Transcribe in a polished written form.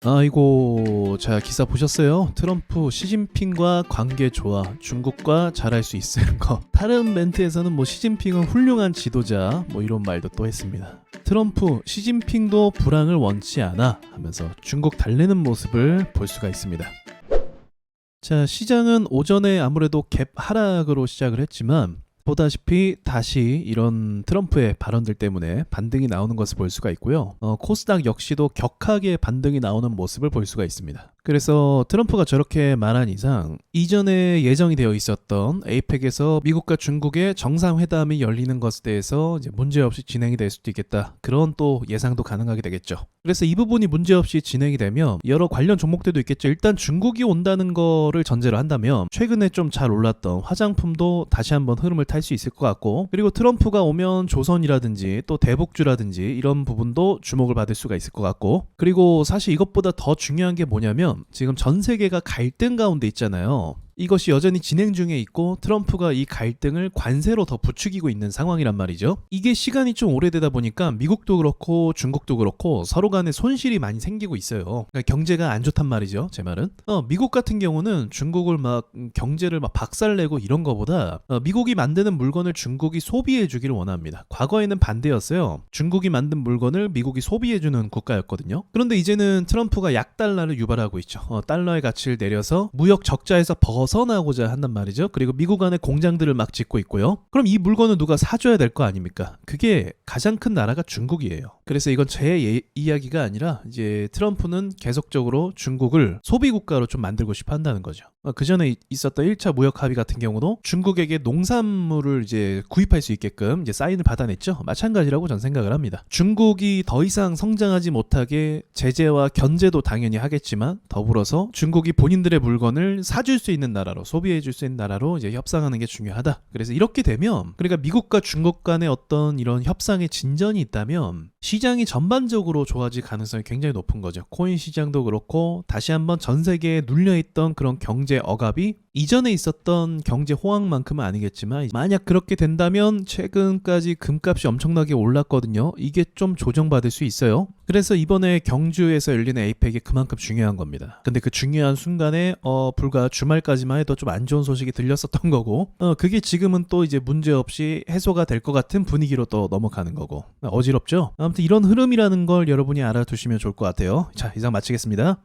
아이고, 자, 기사 보셨어요? 트럼프 시진핑과 관계 좋아, 중국과 잘할 수 있을 거. 다른 멘트에서는 뭐 시진핑은 훌륭한 지도자 뭐 이런 말도 또 했습니다. 트럼프 시진핑도 불황을 원치 않아 하면서 중국 달래는 모습을 볼 수가 있습니다. 자, 시장은 오전에 아무래도 갭 하락으로 시작을 했지만 보다시피 다시 이런 트럼프의 발언들 때문에 반등이 나오는 것을 볼 수가 있고요. 코스닥 역시도 격하게 반등이 나오는 모습을 볼 수가 있습니다. 그래서 트럼프가 저렇게 말한 이상 이전에 예정이 되어 있었던 에이펙에서 미국과 중국의 정상회담이 열리는 것에 대해서 이제 문제없이 진행이 될 수도 있겠다. 그런 또 예상도 가능하게 되겠죠. 그래서 이 부분이 문제없이 진행이 되면 여러 관련 종목들도 있겠죠. 일단 중국이 온다는 거를 전제로 한다면 최근에 좀 잘 올랐던 화장품도 다시 한번 흐름을 탈 수 있을 것 같고, 그리고 트럼프가 오면 조선이라든지 또 대북주라든지 이런 부분도 주목을 받을 수가 있을 것 같고, 그리고 사실 이것보다 더 중요한 게 뭐냐면 지금 전 세계가 갈등 가운데 있잖아요. 이것이 여전히 진행 중에 있고 트럼프가 이 갈등을 관세로 더 부추기고 있는 상황이란 말이죠. 이게 시간이 좀 오래되다 보니까 미국도 그렇고 중국도 그렇고 서로 간에 손실이 많이 생기고 있어요. 그러니까 경제가 안 좋단 말이죠, 제 말은. 미국 같은 경우는 중국을 막 경제를 막 박살내고 이런 거보다 미국이 만드는 물건을 중국이 소비해 주기를 원합니다. 과거에는 반대였어요. 중국이 만든 물건을 미국이 소비해 주는 국가였거든요. 그런데 이제는 트럼프가 약달러를 유발하고 있죠. 달러의 가치를 내려서 무역 적자에서 벗어나고자 한단 말이죠. 그리고 미국 안에 공장들을 막 짓고 있고요. 그럼 이 물건을 누가 사줘야 될 거 아닙니까? 그게 가장 큰 나라가 중국이에요. 그래서 이건 제 이야기가 아니라 이제 트럼프는 계속적으로 중국을 소비 국가로 좀 만들고 싶어 한다는 거죠. 그 전에 있었던 1차 무역 합의 같은 경우도 중국에게 농산물을 이제 구입할 수 있게끔 이제 사인을 받아냈죠. 마찬가지라고 전 생각을 합니다. 중국이 더 이상 성장하지 못하게 제재와 견제도 당연히 하겠지만 더불어서 중국이 본인들의 물건을 사줄 수 있는 나라로, 소비해 줄 수 있는 나라로 이제 협상하는 게 중요하다. 그래서 이렇게 되면, 그러니까 미국과 중국 간의 어떤 이런 협상의 진전이 있다면 시장이 전반적으로 좋아질 가능성이 굉장히 높은 거죠. 코인 시장도 그렇고 다시 한번 전 세계에 눌려있던 그런 경제 억압이 이전에 있었던 경제 호황만큼은 아니겠지만 만약 그렇게 된다면 최근까지 금값이 엄청나게 올랐거든요. 이게 좀 조정받을 수 있어요. 그래서 이번에 경주에서 열리는 에이펙이 그만큼 중요한 겁니다. 근데 그 중요한 순간에 불과 주말까지만 해도 좀 안 좋은 소식이 들렸었던 거고, 그게 지금은 또 이제 문제없이 해소가 될 것 같은 분위기로 또 넘어가는 거고, 어지럽죠? 아무튼 이런 흐름이라는 걸 여러분이 알아두시면 좋을 것 같아요. 자, 이상 마치겠습니다.